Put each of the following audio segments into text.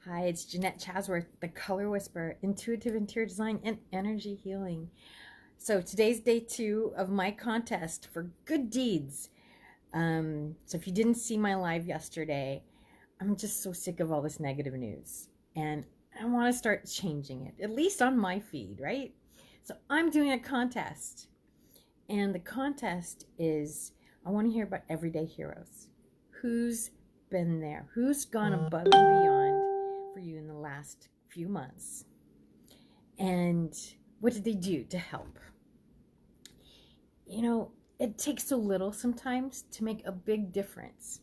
Hi, it's Jeanette Chasworth, the Color Whisperer, Intuitive Interior Design and Energy Healing. So today's day 2 of my contest for good deeds. So if you didn't see my live yesterday, I'm just so sick of all this negative news. And I want to start changing it, at least on my feed, right? So I'm doing a contest. And the contest is I want to hear about everyday heroes. Who's been there? Who's gone above and beyond for you in the last few months? And what did they do to help? You know, it takes so little sometimes to make a big difference.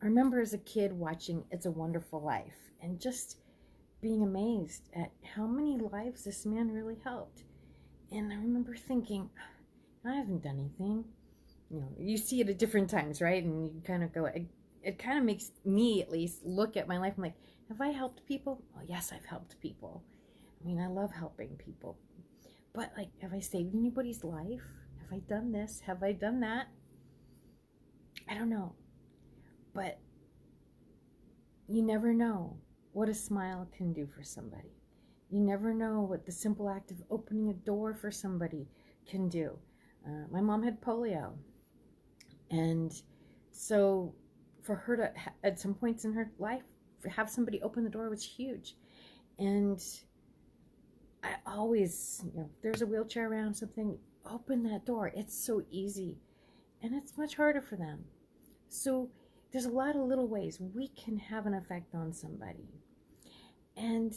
I remember as a kid watching It's a Wonderful Life and just being amazed at how many lives this man really helped. And I remember thinking, I haven't done anything. You see it at different times, right? And you kind of go, it kind of makes me at least look at my life. I'm like, have I helped people? Well, yes, I've helped people. I mean, I love helping people. But like, have I saved anybody's life? Have I done this? Have I done that? I don't know. But you never know what a smile can do for somebody. You never know what the simple act of opening a door for somebody can do. My mom had polio. And so for her to, at some points in her life, have somebody open the door was huge. And I always, if there's a wheelchair around, something, open that door. It's so easy. And it's much harder for them. So there's a lot of little ways we can have an effect on somebody. And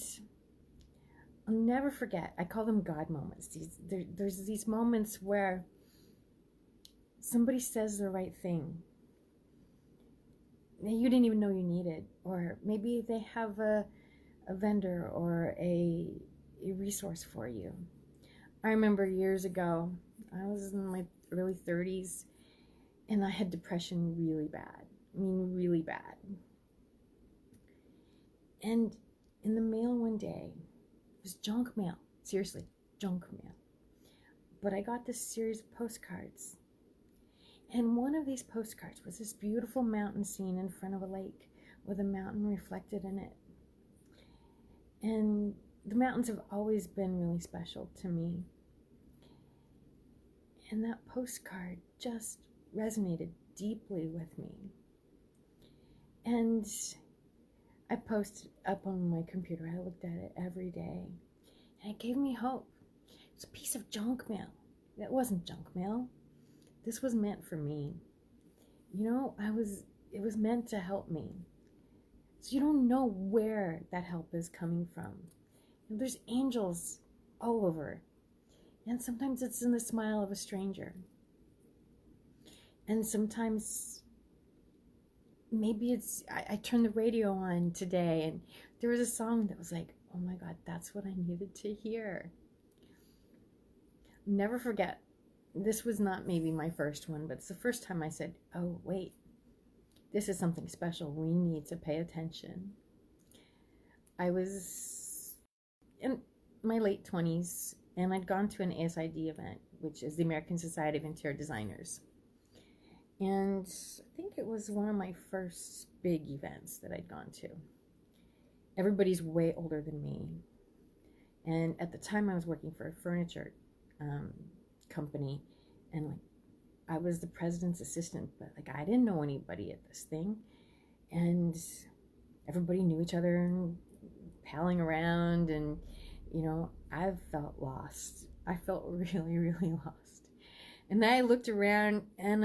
I'll never forget, I call them God moments. There's these moments where somebody says the right thing that you didn't even know you needed, or maybe they have a vendor or a resource for you. I remember years ago, I was in my early 30s, and I had depression really bad. I mean, really bad. And in the mail one day, it was junk mail. Seriously, junk mail. But I got this series of postcards. And one of these postcards was this beautiful mountain scene in front of a lake with a mountain reflected in it. And the mountains have always been really special to me. And that postcard just resonated deeply with me. And I posted up on my computer. I looked at it every day. And it gave me hope. It's a piece of junk mail. It wasn't junk mail. This was meant for me. It was meant to help me. So you don't know where that help is coming from. There's angels all over. And sometimes it's in the smile of a stranger. And sometimes maybe it's, I turned the radio on today and there was a song that was like, oh my God, that's what I needed to hear. Never forget, this was not maybe my first one, but it's the first time I said, oh wait, this is something special. We need to pay attention. I was in my late 20s and I'd gone to an ASID event, which is the American Society of Interior Designers. And I think it was one of my first big events that I'd gone to. Everybody's way older than me. And at the time I was working for a furniture company, and like I was the president's assistant, but like I didn't know anybody at this thing. And everybody knew each other and palling around, and I felt lost. I felt really, really lost. And then I looked around and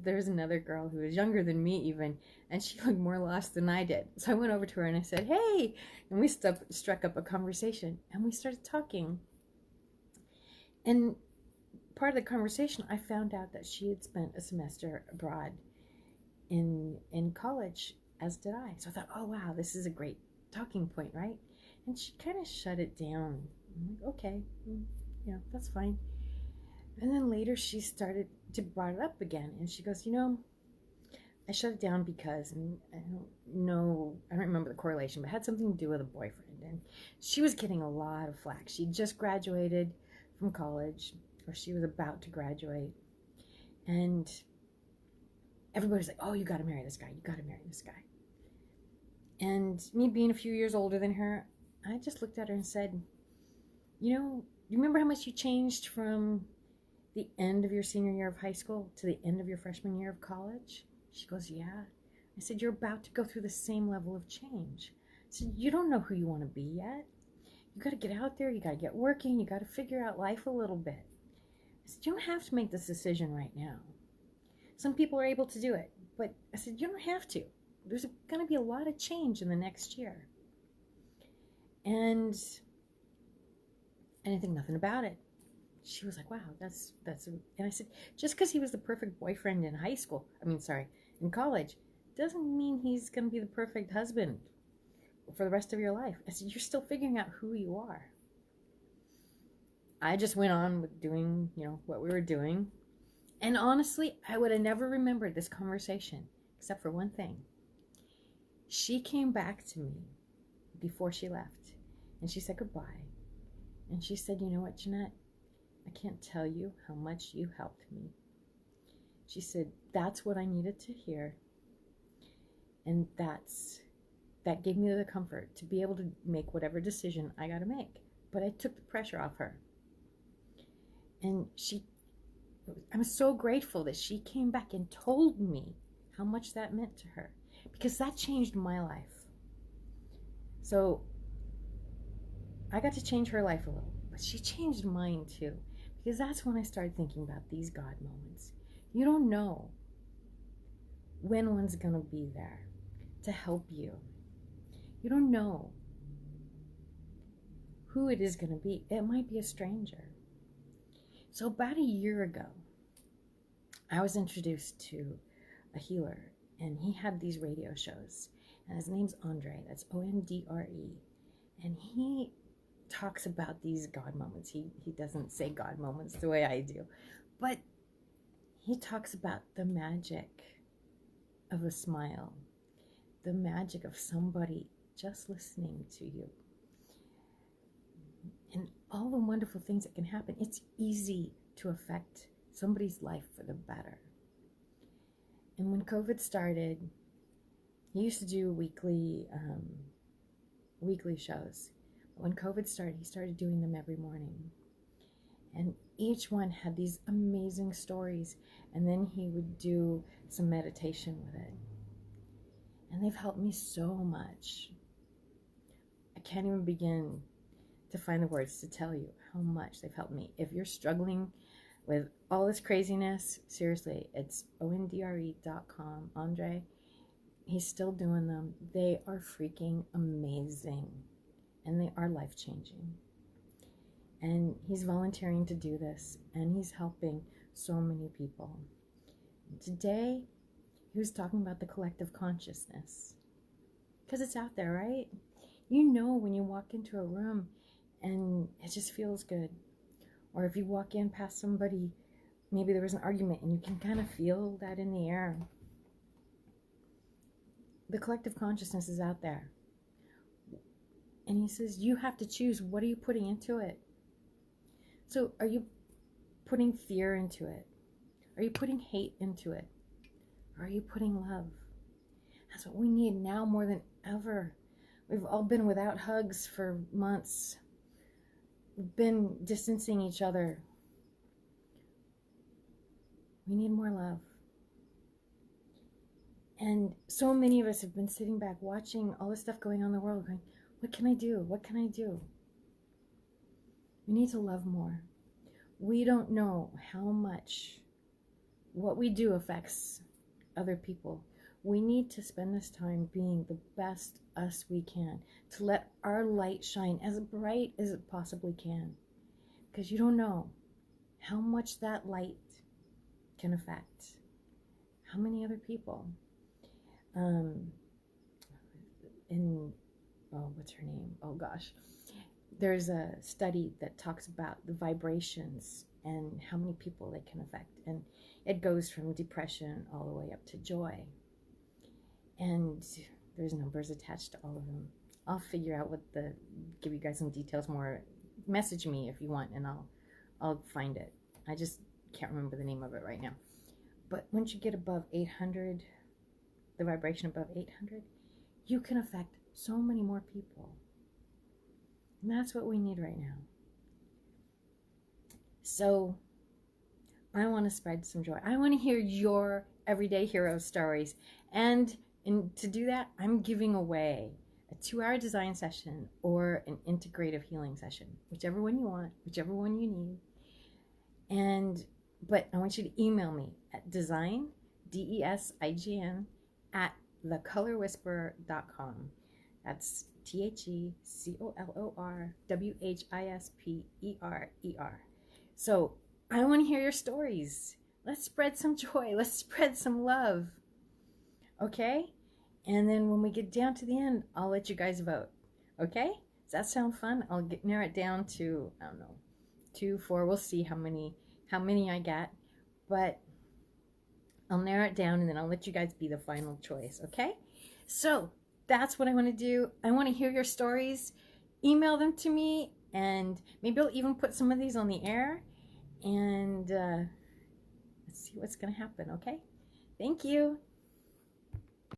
there's another girl who was younger than me even, and she looked more lost than I did. So I went over to her and I said, hey, and we struck up a conversation and we started talking. And part of the conversation, I found out that she had spent a semester abroad in college, as did I. So I thought, oh wow, this is a great talking point, right? And she kind of shut it down. I'm like, okay, that's fine. And then later she started to brought it up again, and she goes, I shut it down because, and I don't remember the correlation, but it had something to do with a boyfriend. And she was getting a lot of flack. She just graduated from college, or she was about to graduate. And everybody's like, oh, you got to marry this guy. You got to marry this guy. And me being a few years older than her, I just looked at her and said, you know, you remember how much you changed from the end of your senior year of high school to the end of your freshman year of college? She goes, yeah. I said, you're about to go through the same level of change. I said, you don't know who you want to be yet. You got to get out there. You got to get working. You got to figure out life a little bit. I said, you don't have to make this decision right now. Some people are able to do it, but I said, you don't have to. There's going to be a lot of change in the next year. And I didn't think nothing about it. She was like, wow, that's, and I said, just because he was the perfect boyfriend in in college, doesn't mean he's going to be the perfect husband for the rest of your life. I said, you're still figuring out who you are. I just went on with doing, what we were doing. And honestly, I would have never remembered this conversation, except for one thing. She came back to me before she left, and she said goodbye. And she said, you know what, Jeanette? I can't tell you how much you helped me. She said, that's what I needed to hear. And that gave me the comfort to be able to make whatever decision I got to make. But I took the pressure off her. And I'm so grateful that she came back and told me how much that meant to her, because that changed my life. So I got to change her life a little, but she changed mine too, because that's when I started thinking about these God moments. You don't know when one's going to be there to help you. You don't know who it is going to be. It might be a stranger. So about a year ago, I was introduced to a healer, and he had these radio shows, and his name's Andre. That's Ondre. And he talks about these God moments. He doesn't say God moments the way I do, but he talks about the magic of a smile, the magic of somebody just listening to you, and all the wonderful things that can happen. It's easy to affect somebody's life for the better. And when COVID started, he used to do weekly shows. But when COVID started, he started doing them every morning. And each one had these amazing stories. And then he would do some meditation with it. And they've helped me so much. I can't even begin to find the words to tell you how much they've helped me. If you're struggling with all this craziness, seriously, it's ondre.com. Andre, he's still doing them. They are freaking amazing, and they are life-changing. And he's volunteering to do this, and he's helping so many people. Today, he was talking about the collective consciousness, because it's out there, right? You know when you walk into a room and it just feels good. Or if you walk in past somebody, maybe there was an argument and you can kind of feel that in the air. The collective consciousness is out there. And he says, you have to choose, what are you putting into it? So are you putting fear into it? Are you putting hate into it? Or are you putting love? That's what we need now more than ever. We've all been without hugs for months. We've been distancing each other. We need more love. And so many of us have been sitting back watching all this stuff going on in the world, going, what can I do? What can I do? We need to love more. We don't know how much what we do affects other people. We need to spend this time being the best us we can, to let our light shine as bright as it possibly can. Because you don't know how much that light can affect how many other people. What's her name? Oh gosh. There's a study that talks about the vibrations and how many people they can affect. And it goes from depression all the way up to joy. And there's numbers attached to all of them. I'll figure out give you guys some details more. Message me if you want, and I'll find it. I just can't remember the name of it right now. But once you get above 800, the vibration above 800, you can affect so many more people. And that's what we need right now. So I want to spread some joy. I want to hear your everyday hero stories. And to do that, I'm giving away a 2-hour design session or an integrative healing session, whichever one you want, whichever one you need. But I want you to email me at design, DESIGN, at thecolorwhisperer.com. That's TheColorWhisperer. So I want to hear your stories. Let's spread some joy. Let's spread some love. Okay? And then when we get down to the end, I'll let you guys vote. Okay? Does that sound fun? I'll narrow it down to, I don't know, 2, 4. We'll see how many I get. But I'll narrow it down and then I'll let you guys be the final choice. Okay? So that's what I want to do. I want to hear your stories. Email them to me, and maybe I'll even put some of these on the air. And let's see what's going to happen, okay? Thank you.